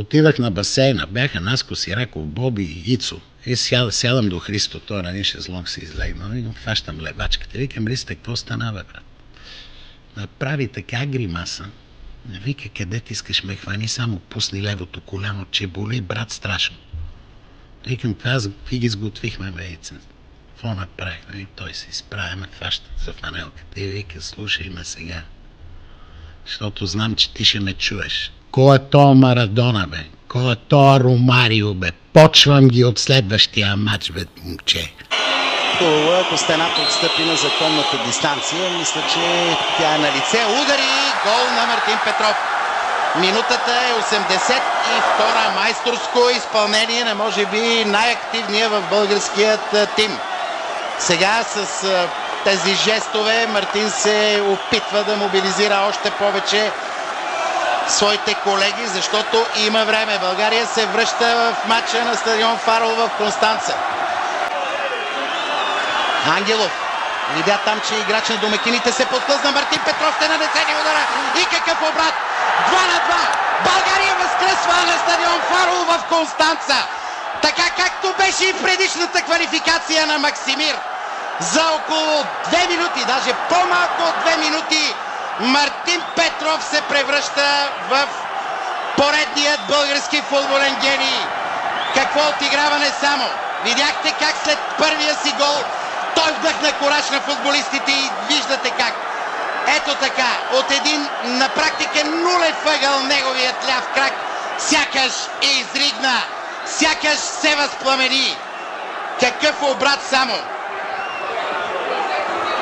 Отивах на басейна, бяха Наско, Сираков, Боби и Ицо. И сядам до Христо, той на шезлонг си излегнал и фащам левачката. Викам, Ристе, какво стана, бе, брат? Направи така гримаса. Вика, къде ти искаш ме хвани, само пусни левото коляно, че боли, брат, страшно. Викам, какви ги сготвихме, бейци? Какво направихме? И той се изправя, ме фаща за фанелката и вика, слушай ме сега. Защото знам, че ти ще ме чуеш. Кой е то Марадона, бе? Кой е то Ромарио, бе? Почвам ги от следващия матч, бе, момче. Хубаво, ако стената отстъпи на законната дистанция, мисля, че тя е на лице. Удари, гол на Мартин Петров. Минутата е 82-а, майсторско изпълнение на може би най-активния в българският тим. Сега с тези жестове Мартин се опитва да мобилизира още повече своите колеги, защото има време. България се връща в матча на стадион Фарол в Констанца. Ангелов видя там, че играч на домакините се подхлъзна. Мартин Петров ще нанесе удара. И какъв обрат! 2-2! България възкръсва на стадион Фарол в Констанца. Така както беше и в предишната квалификация на Максимир. За около 2 минути, даже по-малко от 2 минути, Мартин Петров се превръща в поредният български футболен гений. Какво отиграване само! Видяхте как след първия си гол той вдъхна кураж на футболистите и виждате как. Ето така, от един на практика нулев ъгъл неговият ляв крак сякаш изригна, сякаш се възпламени. Какъв обрат само!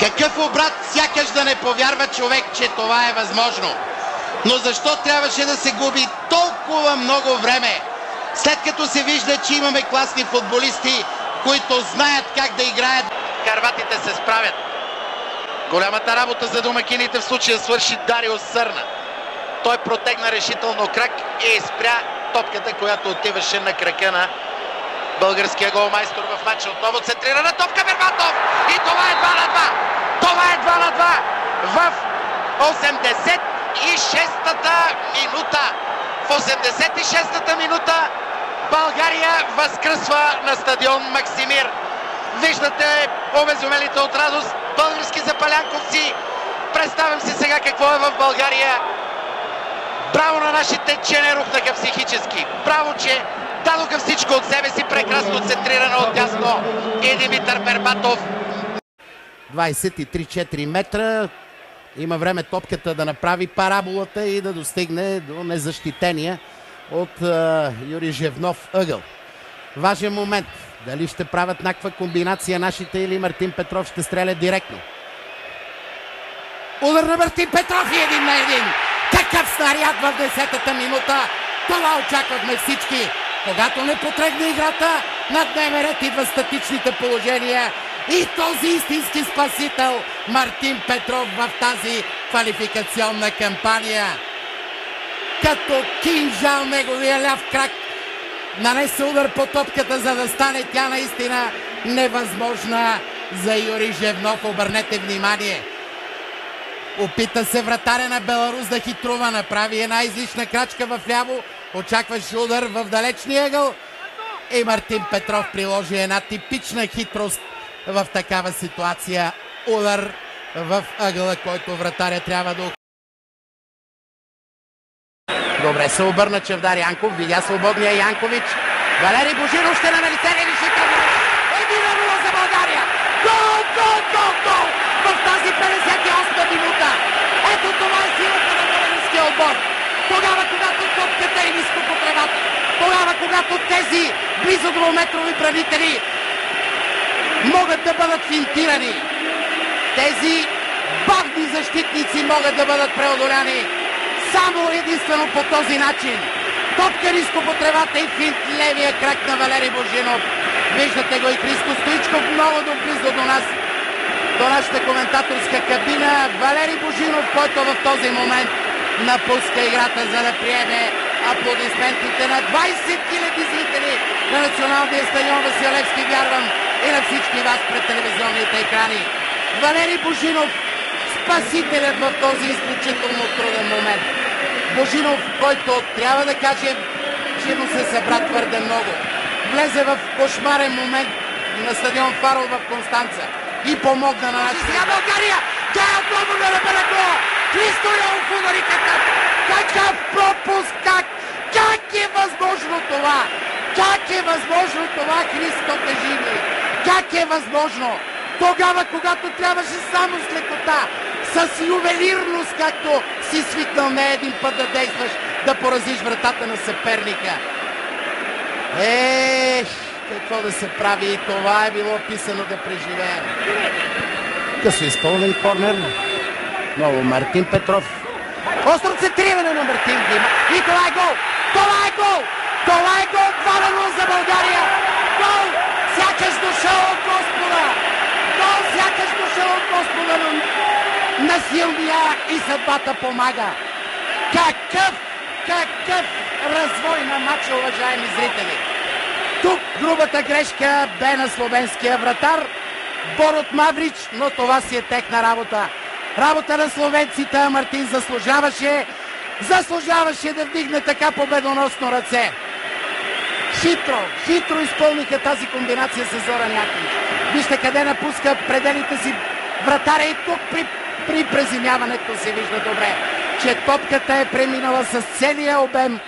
Какъв обрат, сякаш да не повярва човек, че това е възможно. Но защо трябваше да се губи толкова много време, след като се вижда, че имаме класни футболисти, които знаят как да играят? Харватите се справят. Голямата работа за домакините в случая свърши Дарио Сърна. Той протегна решително крак и спря топката, която отиваше на крака на българския голмайстор в матча. Отново центрирана топка, Бербатов! И това е 2-2! Това е 2-2 в 86-та минута. В 86-та минута България възкръсва на стадион Максимир. Виждате обезумелите от радост български запалянковци. Представям си сега какво е в България. Браво на нашите, че не рухнаха психически. Браво, че дадоха всичко от себе си. Прекрасно центрирано от дясно и Димитър Бербатов. 23-4 метра. Има време топката да направи параболата и да достигне до незащитения от Юрий Жевнов ъгъл. Важен момент. Дали ще правят някаква комбинация нашите или Мартин Петров ще стреля директно. Удар на Мартин Петров и 1-1. Какъв снаряд в 10-та минута. Това очаквахме всички. Когато не потръгне играта, на дневен ред идва статичните положения. И този истински спасител Мартин Петров в тази квалификационна кампания. Като кинжал неговия ляв крак нанесе удар по топката, за да стане тя наистина невъзможна за Юрий Жевнов. Обърнете внимание. Опита се вратаря на Беларус да хитрува, направи една излишна крачка в ляво, очакваше удар в далечния ъгъл и Мартин Петров приложи една типична хитрост в такава ситуация. Удар в ъгъла, който вратаря трябва да... Добре се обърна Чавдар Янков, видя свободния Янкович. Валери Божинов ще нанесе решително. 1-0 за България. Гол, гол, гол, гол в тази 58-та минута. Ето това е силата на българския отбор. Тогава, когато топката е ниско по тревата. Тогава, когато тези близо двуметрови бранители могат да бъдат финтирани. Тези бавни защитници могат да бъдат преодоляни само единствено по този начин. Топка ниско по тревата и финт левия крак на Валери Божинов. Виждате го и Христо Стоичков много доблизо до нас, до нашата коментаторска кабина. Валери Божинов, който в този момент напуска играта, за да приеме аплодисментите на 20 000 зрители на националния стадион Васил Левски, вярвам, и на всички вас пред телевизионните екрани. Валери Божинов, спасителят в този изключително труден момент. Божинов, който трябва да кажем, очевидно се събра твърде много. Влезе в кошмарен момент на стадион Фарол в Констанца и помогна на нашия. Сега България! Тя е отново на ръбена гола! Христо Йонов удари какъв пропуск! Как е възможно това? Как е възможно това, Христо, кажи ми? Как е възможно? Тогава, когато трябваше само с лекота, с ювелирност, както си свикнал не един път да действаш, да поразиш вратата на съперника. Какво да се прави? И това е било писано да преживеем. Късо изпълнен корнер. Много Мартин Петров. Остро центриране на Мартин Дима. И това е гол! Това е гол! Това е гол! 2-0 за България! Гол! Сякаш дошъл от Господа! Гол! Сякаш дошъл от Господа на силния и съдбата помага! Какъв развой на матча, уважаеми зрители! Тук грубата грешка бе на словенския вратар Борут Маврич, но това си е техна работа. Работа на словенците, а Мартин заслужаваше да вдигне така победоносно ръце. Хитро изпълниха тази комбинация с Зоран Яковлев. Вижте къде напуска пределите си вратаря и тук при преземяването се вижда добре, че топката е преминала с целия обем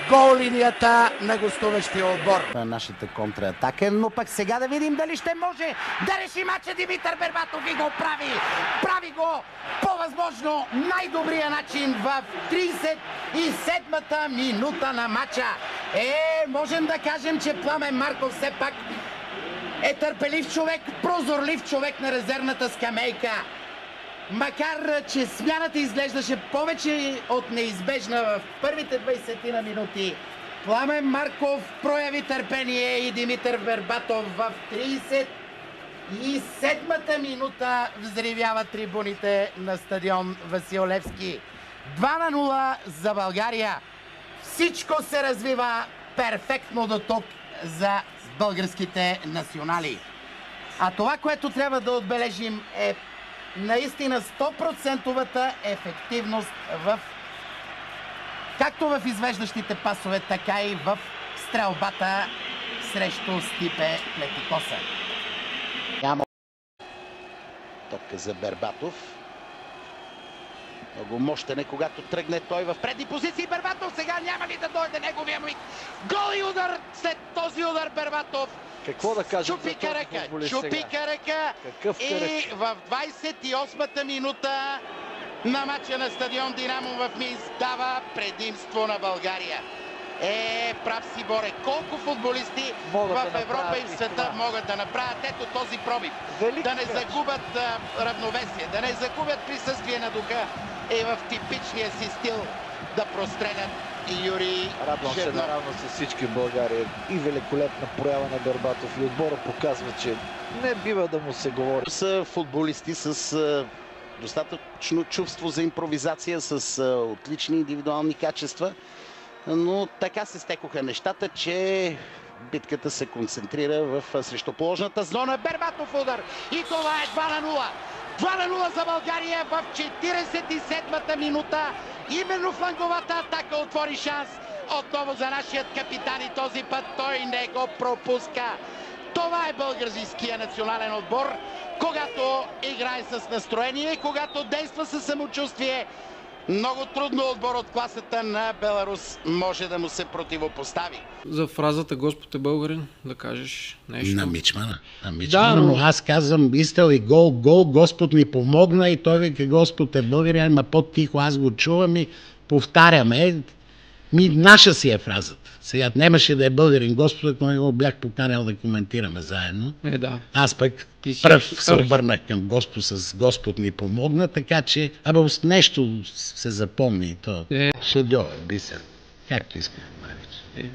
гол линията на гостуващия отбор. На нашата контратака, но пък сега да видим дали ще може да реши мача Димитър Бербатов и го прави. Прави го по възможно най-добрия начин в 37-та минута на мача. Можем да кажем, че Пламен Марков все пак е търпелив човек, прозорлив човек на резервната скамейка. Макар че смяната изглеждаше повече от неизбежна в първите 20 на минути, Пламен Марков прояви търпение и Димитър Бербатов в 37-та минута взривява трибуните на стадион Васил Левски. 2-0 за България. Всичко се развива перфектно до тук за българските национали. А това, което трябва да отбележим, е наистина 100% ефективност както в извеждащите пасове, така и в стрелбата срещу Стипе Плетикоса. Топка за Бербатов. Много мощен е, когато тръгне той в предни позиции. Бербатов сега няма ли да дойде неговия миг? Гол и удар след този удар Бербатов. Какво да кажем Чупи ръка. И в 28-та минута на матча на стадион Динамо в Минск дава предимство на България. Прав си, Боре. Колко футболисти в Европа и в света могат да направят ето този пробив. Да не загубят равновесие, да не загубят присъствие на духа и в типичния си стил да прострелят Юрий. Радвам се наравно с всички в България. И великолепна проява на Бербатов и отбора показва, че не бива да му се говори. Са футболисти с достатъчно чувство за импровизация, с отлични индивидуални качества, но така се стекоха нещата, че битката се концентрира в срещуположната зона. Бербатов удар и това е 2-0. 2-0 за България в 47-та минута. Именно фланговата атака отвори шанс отново за нашият капитан и този път той не го пропуска. Това е българския национален отбор, когато играе с настроение, когато действа със самочувствие. Много трудно отбор от класата на Беларус може да му се противопостави. За фразата Господ е българин, да кажеш нещо. На Мичмана. Но аз казвам, истел и гол, Господ ми помогна и той вика Господ е българин, ама по-тихо аз го чувам и повтаряме. Наша си е фразата. Сега нямаше да е българин Господ, ако не го бях поканял да коментираме заедно. Да. Аз пък пръв се обърнах към Господ с Господ ни помогна, така че нещо се запомни. То шедьовър, бисер. Както искам да нарича.